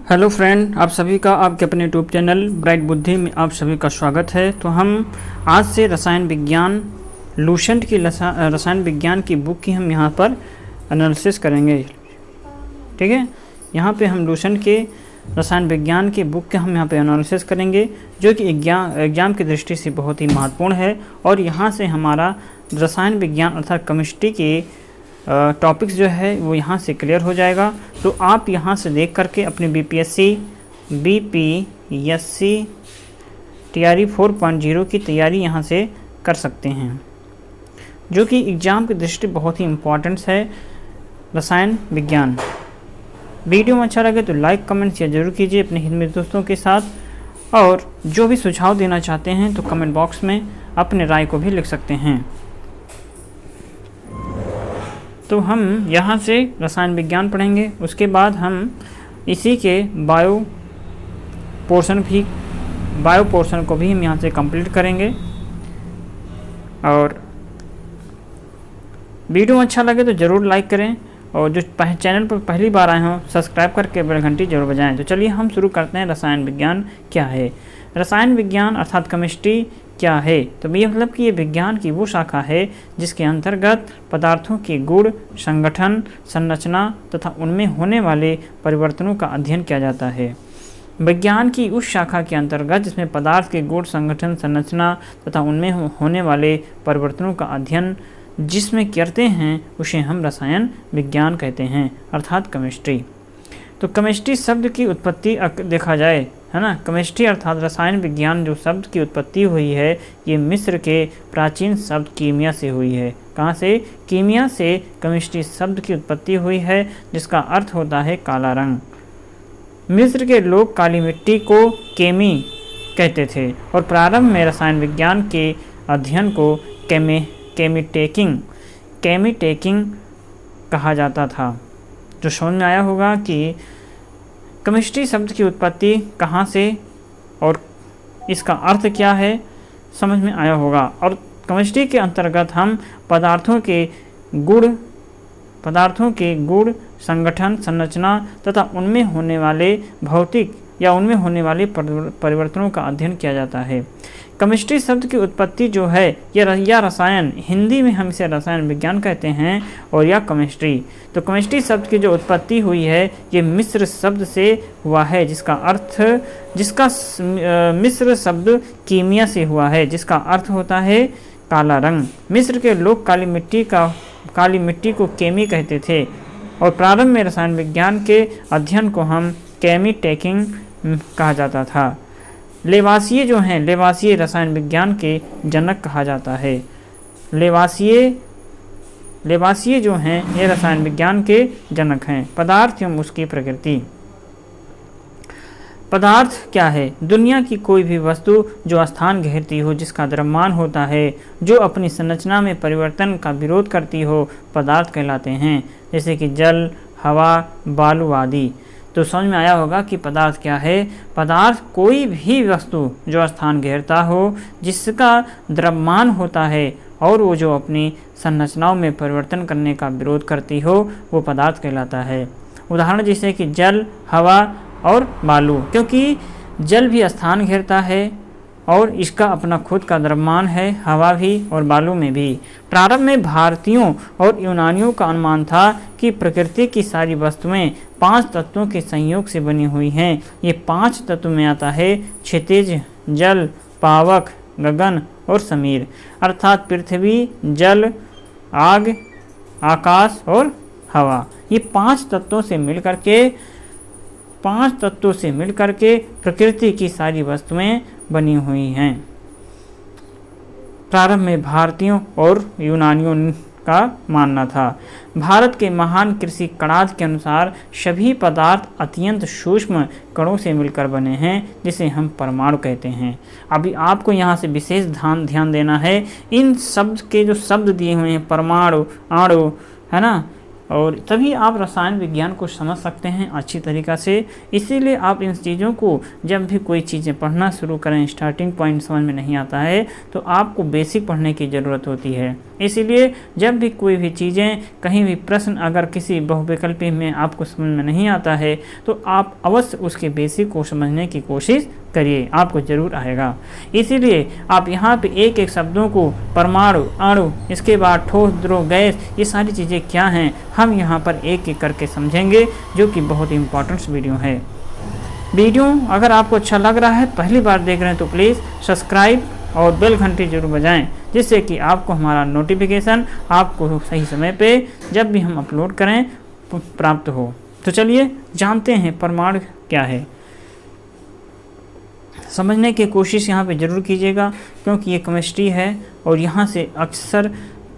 Hello friend, आप सभी का आपके अपने यूट्यूब चैनल ब्राइट बुद्धि में आप सभी का स्वागत है। तो हम आज से रसायन विज्ञान लूसेंट की रसायन विज्ञान की बुक की हम यहाँ पर एनालिसिस करेंगे। ठीक है, यहाँ पे हम लूसेंट के रसायन विज्ञान की बुक के हम यहाँ पे एनालिसिस करेंगे, जो कि एग्जाम की दृष्टि से बहुत ही महत्वपूर्ण है। और यहाँ से हमारा रसायन विज्ञान अर्थात केमिस्ट्री के टॉपिक्स जो है वो यहाँ से क्लियर हो जाएगा। तो आप यहाँ से देख करके अपने बीपीएससी टीआरई 4.0 की तैयारी यहाँ से कर सकते हैं, जो कि एग्ज़ाम की दृष्टि बहुत ही इम्पोर्टेंट है रसायन विज्ञान। वीडियो में अच्छा लगे तो लाइक कमेंट शेयर जरूर कीजिए अपने हिंद में दोस्तों के साथ, और जो भी सुझाव देना चाहते हैं तो कमेंट बॉक्स में अपने राय को भी लिख सकते हैं। तो हम यहाँ से रसायन विज्ञान पढ़ेंगे, उसके बाद हम इसी के बायो पोर्शन को भी हम यहाँ से कंप्लीट करेंगे। और वीडियो अच्छा लगे तो ज़रूर लाइक करें, और जो चैनल पर पहली बार आए हों सब्सक्राइब करके बेल घंटी जरूर बजाएं। तो चलिए हम शुरू करते हैं। रसायन विज्ञान क्या है? रसायन विज्ञान अर्थात केमिस्ट्री क्या है? तो ये मतलब कि ये विज्ञान की वो शाखा है जिसके अंतर्गत पदार्थों के गुण, संगठन, संरचना तथा उनमें होने वाले परिवर्तनों का अध्ययन किया जाता है। विज्ञान की उस शाखा के अंतर्गत जिसमें पदार्थ के गुण, संगठन, संरचना तथा उनमें होने वाले परिवर्तनों का अध्ययन जिसमें करते हैं उसे हम रसायन विज्ञान कहते हैं, अर्थात केमिस्ट्री। तो केमिस्ट्री शब्द की उत्पत्ति देखा जाए, है ना, केमिस्ट्री अर्थात रसायन विज्ञान जो शब्द की उत्पत्ति हुई है ये मिस्र के प्राचीन शब्द कीमिया से हुई है। कहाँ से? कीमिया से केमिस्ट्री शब्द की उत्पत्ति हुई है, जिसका अर्थ होता है काला रंग। मिस्र के लोग काली मिट्टी को केमी कहते थे, और प्रारंभ में रसायन विज्ञान के अध्ययन को केमीटेकिंग कहा जाता था। जो समझ में आया होगा कि केमिस्ट्री शब्द की उत्पत्ति कहाँ से और इसका अर्थ क्या है, समझ में आया होगा। और केमिस्ट्री के अंतर्गत हम पदार्थों के गुण, संगठन, संरचना तथा उनमें होने वाले भौतिक या उनमें होने वाले परिवर्तनों का अध्ययन किया जाता है। केमिस्ट्री शब्द की उत्पत्ति जो है या रसायन, हिंदी में हम इसे रसायन विज्ञान कहते हैं, और या केमिस्ट्री। तो केमिस्ट्री शब्द की जो उत्पत्ति हुई है ये मिस्र शब्द से हुआ है, जिसका मिस्र शब्द कीमिया से हुआ है, जिसका अर्थ होता है काला रंग। मिस्र के लोग काली मिट्टी को केमी कहते थे, और प्रारंभ में रसायन विज्ञान के अध्ययन को हम केमीटेकिंग कहा जाता था। लेवासिये जो हैं, लेवासिये रसायन विज्ञान के जनक कहा जाता है। लेवासिये जो हैं ये रसायन विज्ञान के जनक हैं। पदार्थ एवं उसकी प्रकृति। पदार्थ क्या है? दुनिया की कोई भी वस्तु जो स्थान घेरती हो, जिसका द्रव्यमान होता है, जो अपनी संरचना में परिवर्तन का विरोध करती हो, पदार्थ कहलाते हैं। जैसे कि जल, हवा, बालू आदि। तो समझ में आया होगा कि पदार्थ क्या है। पदार्थ कोई भी वस्तु जो स्थान घेरता हो, जिसका द्रव्यमान होता है और वो जो अपनी संरचनाओं में परिवर्तन करने का विरोध करती हो, वो पदार्थ कहलाता है। उदाहरण जैसे कि जल, हवा और बालू, क्योंकि जल भी स्थान घेरता है और इसका अपना खुद का द्रव्यमान है, हवा भी और बालू में भी। प्रारंभ में भारतीयों और यूनानियों का अनुमान था कि प्रकृति की सारी वस्तुएं 5 तत्वों के संयोग से बनी हुई हैं। ये 5 तत्व में आता है क्षितिज, जल, पावक, गगन और समीर, अर्थात पृथ्वी, जल, आग, आकाश और हवा। ये 5 तत्वों से मिलकर के प्रकृति की सारी वस्तुएं बनी हुई हैं। प्रारंभ में भारतीयों और यूनानियों का मानना था। भारत के महान कृषि कणाद के अनुसार सभी पदार्थ अत्यंत सूक्ष्म कणों से मिलकर बने हैं, जिसे हम परमाणु कहते हैं। अभी आपको यहाँ से विशेष ध्यान देना है। इन शब्द के जो शब्द दिए हुए हैं, परमाणु, आणु, है ना, और तभी आप रसायन विज्ञान को समझ सकते हैं अच्छी तरीक़ा से। इसीलिए आप इन चीज़ों को जब भी कोई चीज़ें पढ़ना शुरू करें, स्टार्टिंग पॉइंट समझ में नहीं आता है तो आपको बेसिक पढ़ने की ज़रूरत होती है। इसीलिए जब भी कोई भी चीज़ें, कहीं भी प्रश्न अगर किसी बहुविकल्पी में आपको समझ में नहीं आता है तो आप अवश्य उसके बेसिक को समझने की कोशिश करिए, आपको ज़रूर आएगा। इसीलिए आप यहाँ पे एक एक शब्दों को, परमाणु, अणु, इसके बाद ठोस, द्रव, गैस, ये सारी चीज़ें क्या हैं हम यहाँ पर एक एक करके समझेंगे, जो कि बहुत इंपॉर्टेंट वीडियो है। वीडियो अगर आपको अच्छा लग रहा है, पहली बार देख रहे हैं तो प्लीज़ सब्सक्राइब और बेल घंटी जरूर बजाएं, जिससे कि आपको हमारा नोटिफिकेशन आपको सही समय पे जब भी हम अपलोड करें प्राप्त हो। तो चलिए जानते हैं परमाणु क्या है। समझने की कोशिश यहाँ पे ज़रूर कीजिएगा, क्योंकि ये केमिस्ट्री है और यहाँ से अक्सर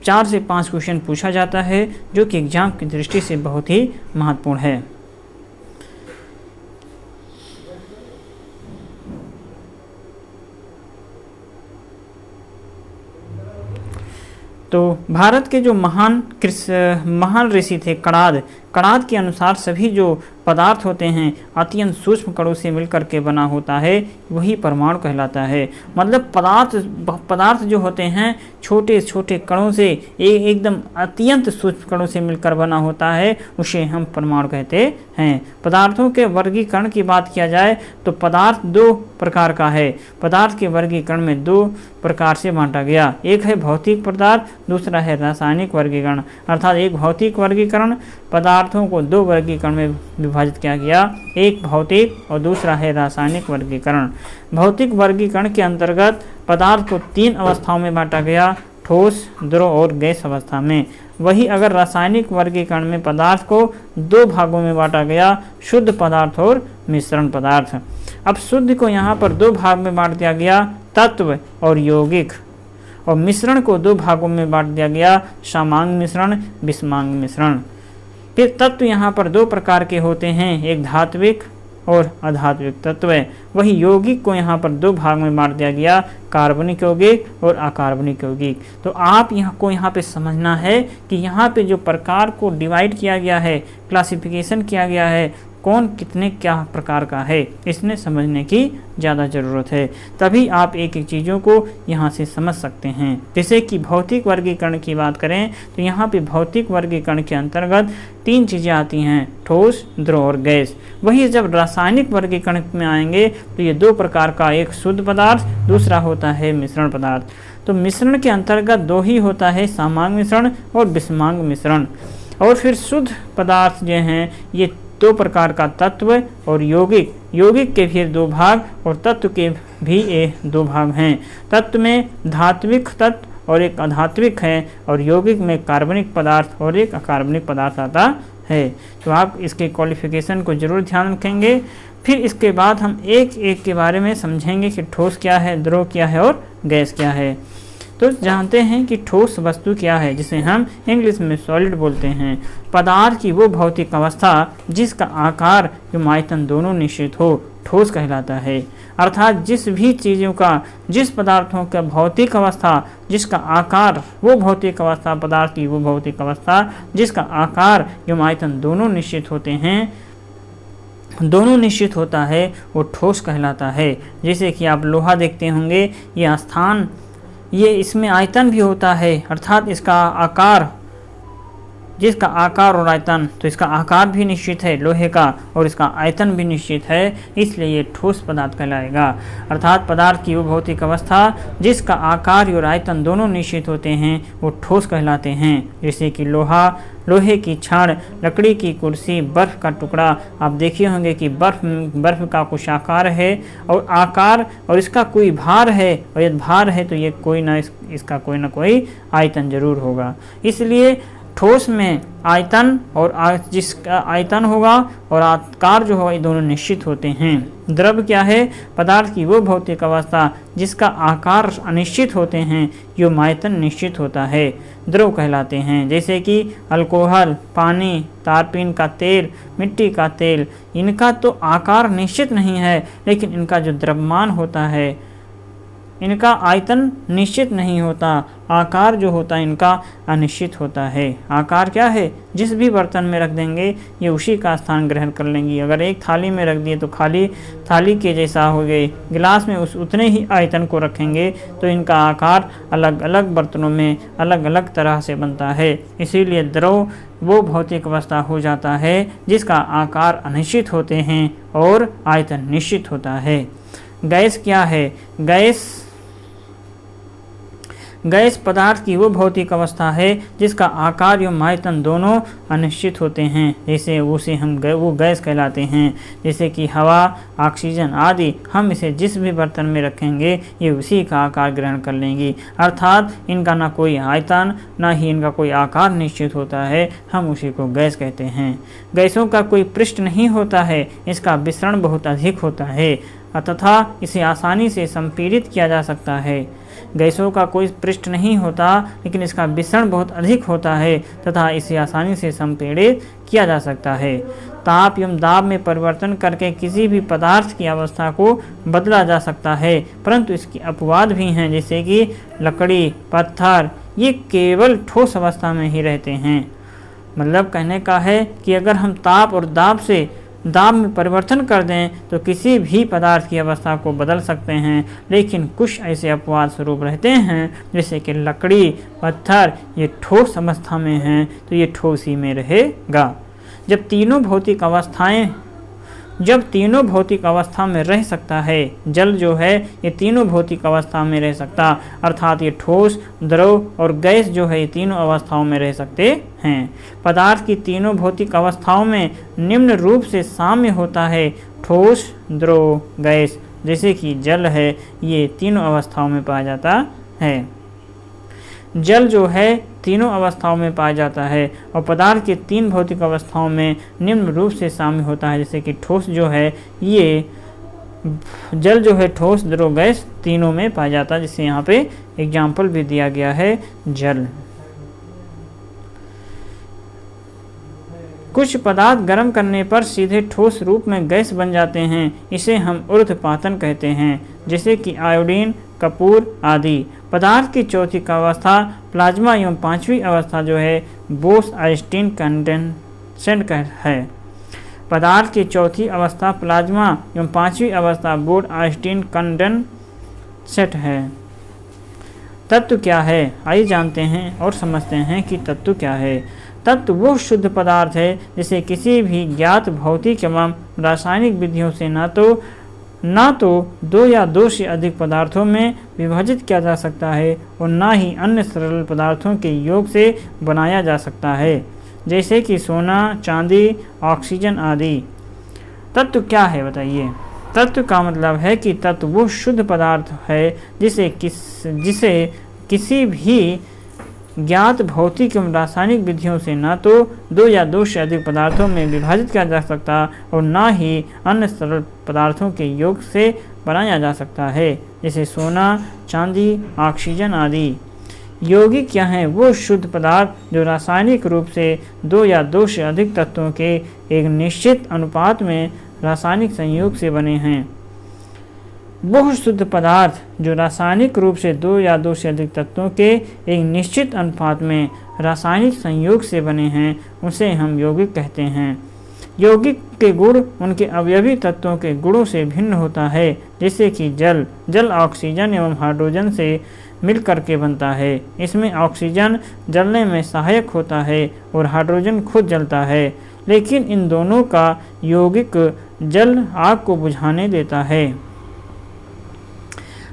4 से 5 क्वेश्चन पूछा जाता है, जो कि एग्ज़ाम की दृष्टि से बहुत ही महत्वपूर्ण है। तो भारत के जो महान ऋषि थे कणाद के अनुसार सभी जो पदार्थ होते हैं अत्यंत सूक्ष्म कणों से मिलकर के बना होता है, वही परमाणु कहलाता है। मतलब पदार्थ जो होते हैं छोटे छोटे कणों से, एकदम अत्यंत सूक्ष्म कणों से मिलकर बना होता है, उसे हम परमाणु कहते हैं। पदार्थों के वर्गीकरण की बात किया जाए तो पदार्थ 2 प्रकार का है। पदार्थ के वर्गीकरण में 2 प्रकार से बांटा गया, एक है भौतिक पदार्थ, दूसरा है रासायनिक वर्गीकरण। अर्थात एक भौतिक वर्गीकरण, पदार्थों को 2 वर्गीकरण में विभाजित किया गया, एक भौतिक और दूसरा है रासायनिक वर्गीकरण। भौतिक वर्गीकरण के अंतर्गत पदार्थ को 3 अवस्थाओं में बांटा गया, ठोस, द्रव और गैस अवस्था में। वही अगर रासायनिक वर्गीकरण में पदार्थ को 2 भागों में बांटा गया, शुद्ध पदार्थ और मिश्रण पदार्थ। अब शुद्ध को यहाँ पर 2 भाग में बांट दिया गया, तत्व और यौगिक, और मिश्रण को 2 भागों में बांट दिया गया, सामांग मिश्रण, विषमांग मिश्रण। फिर तत्व यहाँ पर 2 प्रकार के होते हैं, एक धात्विक और अधात्विक तत्व है। वही यौगिक को यहाँ पर 2 भाग में बांट दिया गया, कार्बनिक यौगिक और अकार्बनिक यौगिक। तो आप यहाँ पे समझना है कि यहाँ पे जो प्रकार को डिवाइड किया गया है, क्लासिफिकेशन किया गया है, कौन कितने क्या प्रकार का है, इसने समझने की ज़्यादा ज़रूरत है। तभी आप एक एक चीज़ों को यहाँ से समझ सकते हैं। जैसे कि भौतिक वर्गीकरण की बात करें तो यहाँ पे भौतिक वर्गीकरण के अंतर्गत 3 चीज़ें आती हैं, ठोस, द्रव और गैस। वही जब रासायनिक वर्गीकरण में आएंगे तो ये 2 प्रकार का, एक शुद्ध पदार्थ, दूसरा होता है मिश्रण पदार्थ। तो मिश्रण के अंतर्गत 2 ही होता है, सामांग मिश्रण और विषमांग मिश्रण। और फिर शुद्ध पदार्थ जो हैं ये 2 प्रकार का, तत्व और यौगिक। यौगिक के फिर 2 भाग और तत्व के भी 2 भाग हैं। तत्व में धात्विक तत्व और एक अधात्विक है, और यौगिक में कार्बनिक पदार्थ और एक अकार्बनिक पदार्थ आता है। तो आप इसके क्वालिफिकेशन को जरूर ध्यान रखेंगे। फिर इसके बाद हम एक एक के बारे में समझेंगे कि ठोस क्या है, द्रव क्या है और गैस क्या है। तो जानते हैं कि ठोस वस्तु क्या है, जिसे हम इंग्लिश में सॉलिड बोलते हैं। पदार्थ की वो भौतिक अवस्था जिसका आकार एवं आयतन दोनों निश्चित हो, ठोस कहलाता है। अर्थात जिस भी चीज़ों का, जिस पदार्थों का भौतिक अवस्था, जिसका आकार, वो भौतिक अवस्था, पदार्थ की वो भौतिक अवस्था जिसका आकार एवं आयतन दोनों निश्चित होते हैं, दोनों निश्चित होता है, वो ठोस कहलाता है। जैसे कि आप लोहा देखते होंगे, ये स्थान, ये इसमें आयतन भी होता है, अर्थात इसका आकार, जिसका आकार और आयतन, तो इसका आकार भी निश्चित है लोहे का और इसका आयतन भी निश्चित है, इसलिए ये ठोस पदार्थ कहलाएगा। अर्थात पदार्थ की वो भौतिक अवस्था जिसका आकार और आयतन दोनों निश्चित होते हैं, वो ठोस कहलाते हैं। जैसे कि लोहा, लोहे की छड़, लकड़ी की कुर्सी, बर्फ़ का टुकड़ा। आप देखे होंगे कि बर्फ़ का कुछ आकार है और आकार और इसका कोई भार है, और यदि भार है तो ये कोई ना इसका कोई ना कोई आयतन जरूर होगा। इसलिए ठोस में आयतन और जिसका आयतन होगा और आकार जो होगा, ये दोनों निश्चित होते हैं। द्रव क्या है? पदार्थ की वो भौतिक अवस्था जिसका आकार अनिश्चित होते हैं, एवं आयतन निश्चित होता है, द्रव कहलाते हैं। जैसे कि अल्कोहल, पानी, तारपीन का तेल, मिट्टी का तेल, इनका तो आकार निश्चित नहीं है, लेकिन इनका जो द्रव्यमान होता है इनका आयतन निश्चित नहीं होता, आकार जो होता है इनका अनिश्चित होता है। आकार क्या है, जिस भी बर्तन में रख देंगे ये उसी का स्थान ग्रहण कर लेंगी। अगर एक थाली में रख दिए तो खाली थाली के जैसा हो गए, गिलास में उतने ही आयतन को रखेंगे तो इनका आकार अलग अलग बर्तनों में अलग अलग तरह से बनता है। इसीलिए द्रव वो भौतिक अवस्था हो जाता है जिसका आकार अनिश्चित होते हैं और आयतन निश्चित होता है। गैस क्या है, गैस पदार्थ की वो भौतिक अवस्था है जिसका आकार एवं आयतन दोनों अनिश्चित होते हैं, जैसे उसे हम वो गैस कहलाते हैं। जैसे कि हवा, ऑक्सीजन आदि, हम इसे जिस भी बर्तन में रखेंगे ये उसी का आकार ग्रहण कर लेंगी, अर्थात इनका ना कोई आयतन ना ही इनका कोई आकार निश्चित होता है, हम उसी को गैस कहते हैं। गैसों का कोई पृष्ठ नहीं होता है, इसका विसरण बहुत अधिक होता है तथा इसे आसानी से संपीड़ित किया जा सकता है। गैसों का कोई पृष्ठ नहीं होता लेकिन इसका विसरण बहुत अधिक होता है तथा इसे आसानी से संपीड़ित किया जा सकता है। ताप एवं दाब में परिवर्तन करके किसी भी पदार्थ की अवस्था को बदला जा सकता है, परंतु इसके अपवाद भी हैं, जैसे कि लकड़ी, पत्थर, ये केवल ठोस अवस्था में ही रहते हैं। मतलब कहने का है कि अगर हम ताप और दाब में परिवर्तन कर दें तो किसी भी पदार्थ की अवस्था को बदल सकते हैं, लेकिन कुछ ऐसे अपवाद स्वरूप रहते हैं जैसे कि लकड़ी, पत्थर, ये ठोस अवस्था में हैं तो ये ठोस ही में रहेगा। जब तीनों भौतिक अवस्था में रह सकता है, जल जो है ये तीनों भौतिक अवस्था में रह सकता, अर्थात ये ठोस, द्रव और गैस जो है ये तीनों अवस्थाओं में रह सकते हैं। पदार्थ की तीनों भौतिक अवस्थाओं में निम्न रूप से साम्य होता है, ठोस, द्रव, गैस। जैसे कि जल है ये तीनों अवस्थाओं में पाया जाता है। जल जो है तीनों अवस्थाओं में पाया जाता है और पदार्थ के तीन भौतिक अवस्थाओं में निम्न रूप से शामिल होता है, जैसे कि ठोस जो है ये जल जो है ठोस, द्रव, गैस तीनों में पाया जाता है, जिससे यहाँ पे एग्जाम्पल भी दिया गया है जल। कुछ पदार्थ गर्म करने पर सीधे ठोस रूप में गैस बन जाते हैं, इसे हम ऊर्ध्वपातन कहते हैं, जैसे कि आयोडीन, कपूर आदि। पदार्थ की चौथी अवस्था प्लाज्मा एवं पांचवी अवस्था जो है बोस-आइंस्टीन कंडेंसेट है। पदार्थ की चौथी अवस्था प्लाज्मा एवं पांचवी अवस्था बोस-आइंस्टीन कंडेंसेट है। तत्व क्या है, आइए जानते हैं और समझते हैं कि तत्व क्या है। तत्व वो शुद्ध पदार्थ है जिसे किसी भी ज्ञात भौतिक एवं रासायनिक विधियों से ना तो दो या दो से अधिक पदार्थों में विभाजित किया जा सकता है और ना ही अन्य सरल पदार्थों के योग से बनाया जा सकता है, जैसे कि सोना, चांदी, ऑक्सीजन आदि। तत्व क्या है बताइए। तत्व का मतलब है कि तत्व वो शुद्ध पदार्थ है जिसे किसी भी ज्ञात भौतिक एवं रासायनिक विधियों से ना तो दो या दो से अधिक पदार्थों में विभाजित किया जा सकता और ना ही अन्य सरल पदार्थों के योग से बनाया जा सकता है, जैसे सोना, चांदी, ऑक्सीजन आदि। यौगिक क्या हैं, वो शुद्ध पदार्थ जो रासायनिक रूप से दो या दो से अधिक तत्वों के एक निश्चित अनुपात में रासायनिक संयोग से बने हैं। बहुत शुद्ध पदार्थ जो रासायनिक रूप से दो या दो से अधिक तत्वों के एक निश्चित अनुपात में रासायनिक संयोग से बने हैं, उसे हम यौगिक कहते हैं। यौगिक के गुण उनके अवयवी तत्वों के गुणों से भिन्न होता है, जैसे कि जल ऑक्सीजन एवं हाइड्रोजन से मिल करके बनता है। इसमें ऑक्सीजन जलने में सहायक होता है और हाइड्रोजन खुद जलता है, लेकिन इन दोनों का यौगिक जल आग को बुझाने देता है।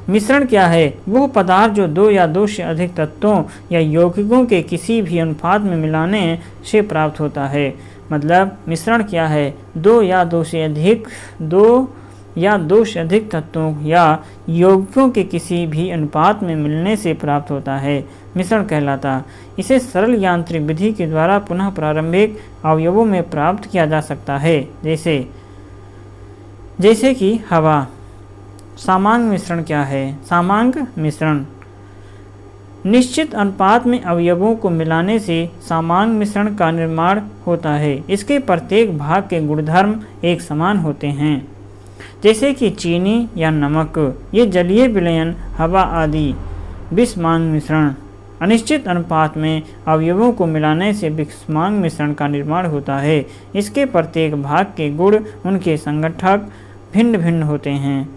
मिश्रण क्या है, वो पदार्थ जो दो या दो से अधिक तत्वों या यौगिकों के किसी भी अनुपात में मिलाने से प्राप्त होता है। मतलब मिश्रण क्या है, दो या दो से अधिक तत्वों या यौगिकों के किसी भी अनुपात में मिलने से प्राप्त होता है, मिश्रण कहलाता। इसे सरल यांत्रिक विधि के द्वारा पुनः प्रारंभिक अवयवों में प्राप्त किया जा सकता है, जैसे कि हवा। सामांग मिश्रण क्या है, सामांग मिश्रण निश्चित अनुपात में अवयवों को मिलाने से सामांग मिश्रण का निर्माण होता है। इसके प्रत्येक भाग के गुणधर्म एक समान होते हैं। जैसे कि चीनी या नमक। ये जलीय विलयन, हवा आदि। विषमांग मिश्रण, अनिश्चित अनुपात में अवयवों को मिलाने से विषमांग मिश्रण का निर्माण होता है। इसके प्रत्येक भाग के गुण, उनके संगठक भिन्न भिन्न होते हैं।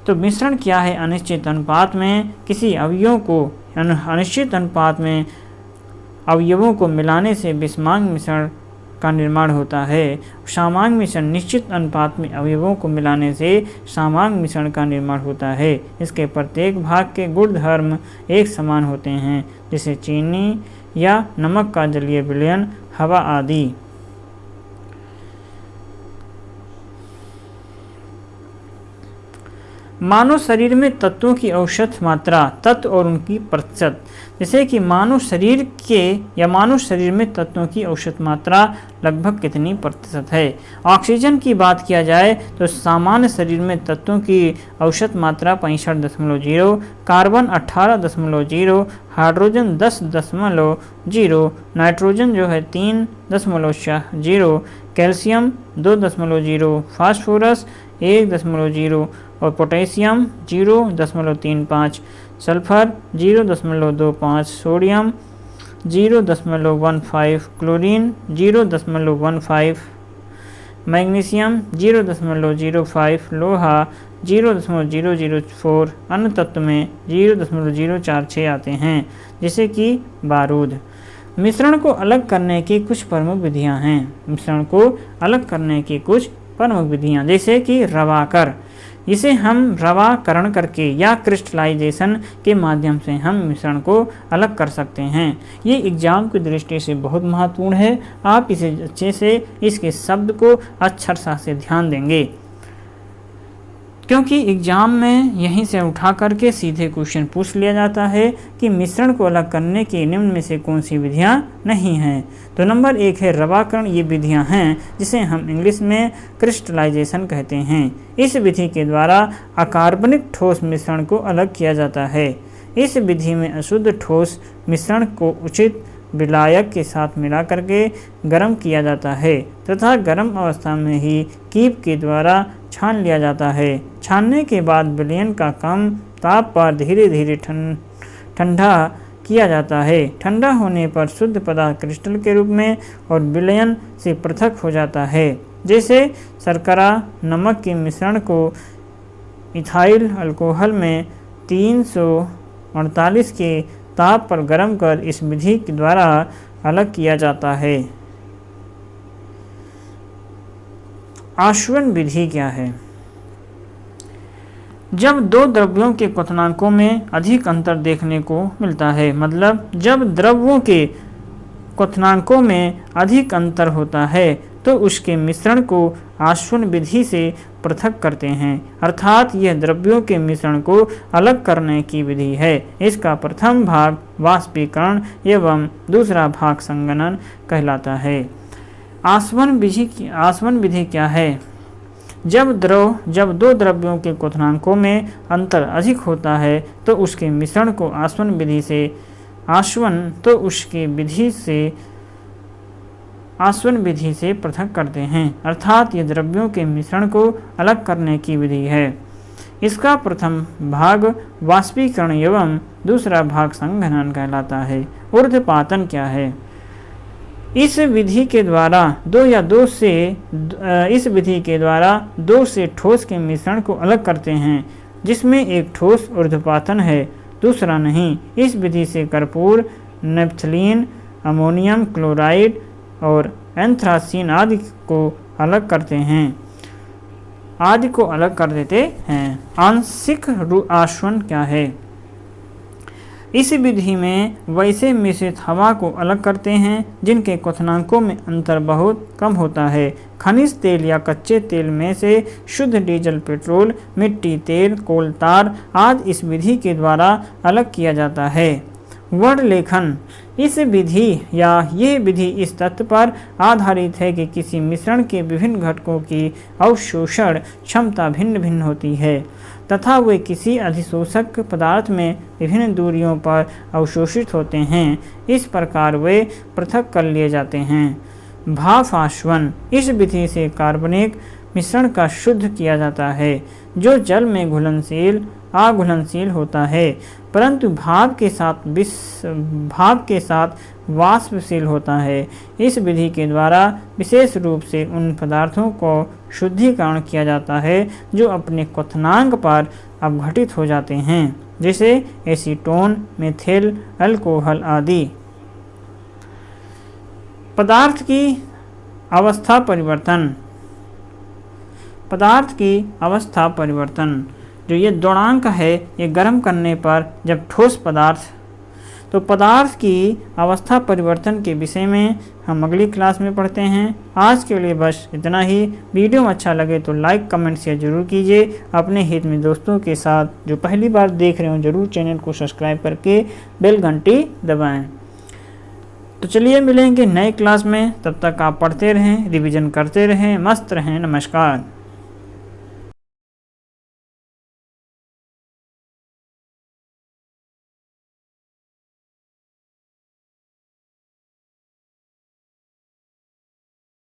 तो मिश्रण क्या है? अनिश्चित अनुपात में किसी अवयवों को अनिश्चित अनुपात में अवयवों को मिलाने से विषमांग मिश्रण का निर्माण होता है। सामांग मिश्रण, निश्चित अनुपात में अवयवों को मिलाने से सामांग मिश्रण का निर्माण होता है। इसके प्रत्येक भाग के गुणधर्म एक समान होते हैं, जैसे चीनी या नमक का जलीय विलयन, हवा आदि। मानव शरीर में तत्वों की औसत मात्रा, तत्व और उनकी प्रतिशत। जैसे कि मानव शरीर में तत्वों की औसत मात्रा लगभग कितनी प्रतिशत है? ऑक्सीजन की बात किया जाए तो सामान्य शरीर में तत्वों की औसत मात्रा 65.0, कार्बन 18.0, हाइड्रोजन 10.0, नाइट्रोजन जो है 3.0, कैल्शियम 2.0, फास्फोरस 1.0 और potassium 0.35, sulphur 0.25, sodium 0.15, chlorine 0.15, magnesium 0.05, लोहा 0.004, अन्य तत्व में 0.046 आते हैं, जैसे कि बारूद। मिश्रण को अलग करने की कुछ प्रमुख विधियां हैं। मिश्रण को अलग करने की कुछ प्रमुख विधियां, जैसे कि रवाकर, इसे हम रवाकरण करके या क्रिस्टलाइजेशन के माध्यम से हम मिश्रण को अलग कर सकते हैं। ये एग्जाम की दृष्टि से बहुत महत्वपूर्ण है। आप इसे अच्छे से इसके शब्द को अक्षरशः से ध्यान देंगे, क्योंकि एग्जाम में यहीं से उठा करके सीधे क्वेश्चन पूछ लिया जाता है कि मिश्रण को अलग करने की निम्न में से कौन सी विधियां नहीं हैं। तो नंबर 1 है रवाकरण। ये विधियां हैं जिसे हम इंग्लिश में क्रिस्टलाइजेशन कहते हैं। इस विधि के द्वारा अकार्बनिक ठोस मिश्रण को अलग किया जाता है। इस विधि में अशुद्ध ठोस मिश्रण को उचित विलायक के साथ मिला करके गर्म किया जाता है तथा गर्म अवस्था में ही कीप के द्वारा छान लिया जाता है। छानने के बाद विलयन का कम ताप पर धीरे धीरे ठंडा किया जाता है। ठंडा होने पर शुद्ध पदार्थ क्रिस्टल के रूप में और विलयन से पृथक हो जाता है। जैसे शर्करा नमक के मिश्रण को इथाइल अल्कोहल में 348 के ताप पर गर्म कर इस विधि के द्वारा अलग किया जाता है। आशवन विधि क्या है? जब दो द्रव्यों के क्वथनांकों में अधिक अंतर देखने को मिलता है, मतलब जब द्रव्यों के क्वथनांकों में अधिक अंतर होता है तो उसके मिश्रण को आशवन विधि से पृथक करते हैं, अर्थात यह द्रव्यों के मिश्रण को अलग करने की विधि है। इसका प्रथम भाग वाष्पीकरण एवं दूसरा भाग संघनन कहलाता है। आशवन विधि क्या है? जब दो द्रव्यों के क्वथनांकों में अंतर अधिक होता है तो उसके मिश्रण को आशवन विधि से पृथक करते हैं, अर्थात ये द्रव्यों के मिश्रण को अलग करने की विधि है। इसका प्रथम भाग वाष्पीकरण एवं दूसरा भाग संघनन कहलाता है। ऊर्ध्वपातन क्या है? इस विधि के द्वारा दो से ठोस के मिश्रण को अलग करते हैं, जिसमें एक ठोस ऊर्ध्वपातन है, दूसरा नहीं। इस विधि से कर्पूर, नेप्थलीन, अमोनियम क्लोराइड और एंथ्रासीन आदि को अलग कर देते हैं। आंशिक आशवन क्या है? इस विधि में वैसे मिश्रित हवा को अलग करते हैं जिनके क्वथनांकों में अंतर बहुत कम होता है। खनिज तेल या कच्चे तेल में से शुद्ध डीजल, पेट्रोल, मिट्टी तेल, कोल तार आदि इस विधि के द्वारा अलग किया जाता है। वर्ण लेखन। यह विधि इस तथ्य पर आधारित है कि किसी मिश्रण के विभिन्न घटकों की अवशोषण क्षमता भिन्न भिन्न होती है तथा वे किसी अधिशोषक पदार्थ में विभिन्न दूरियों पर अवशोषित होते हैं। इस प्रकार वे पृथक कर लिए जाते हैं। भाप आशवन। इस विधि से कार्बनिक मिश्रण का शुद्ध किया जाता है, जो जल में घुलनशील अघुलनशील होता है, परंतु भाप के साथ वाष्पशील होता है। इस विधि के द्वारा विशेष रूप से उन पदार्थों को शुद्धिकरण किया जाता है जो अपने क्वथनांक पर अपघटित हो जाते हैं, जैसे एसीटोन, मेथिल अल्कोहल आदि। पदार्थ की अवस्था परिवर्तन। पदार्थ की अवस्था परिवर्तन जो ये द्वणांक है, ये गर्म करने पर जब ठोस पदार्थ, तो पदार्थ की अवस्था परिवर्तन के विषय में हम अगली क्लास में पढ़ते हैं। आज के लिए बस इतना ही। वीडियो में अच्छा लगे तो लाइक कमेंट शेयर जरूर कीजिए। अपने हित में दोस्तों के साथ जो पहली बार देख रहे हो जरूर चैनल को सब्सक्राइब करके बेल घंटी दबाएं। तो चलिए मिलेंगे नए क्लास में, तब तक आप पढ़ते रहें, रिवीजन करते रहें, मस्त रहें। नमस्कार।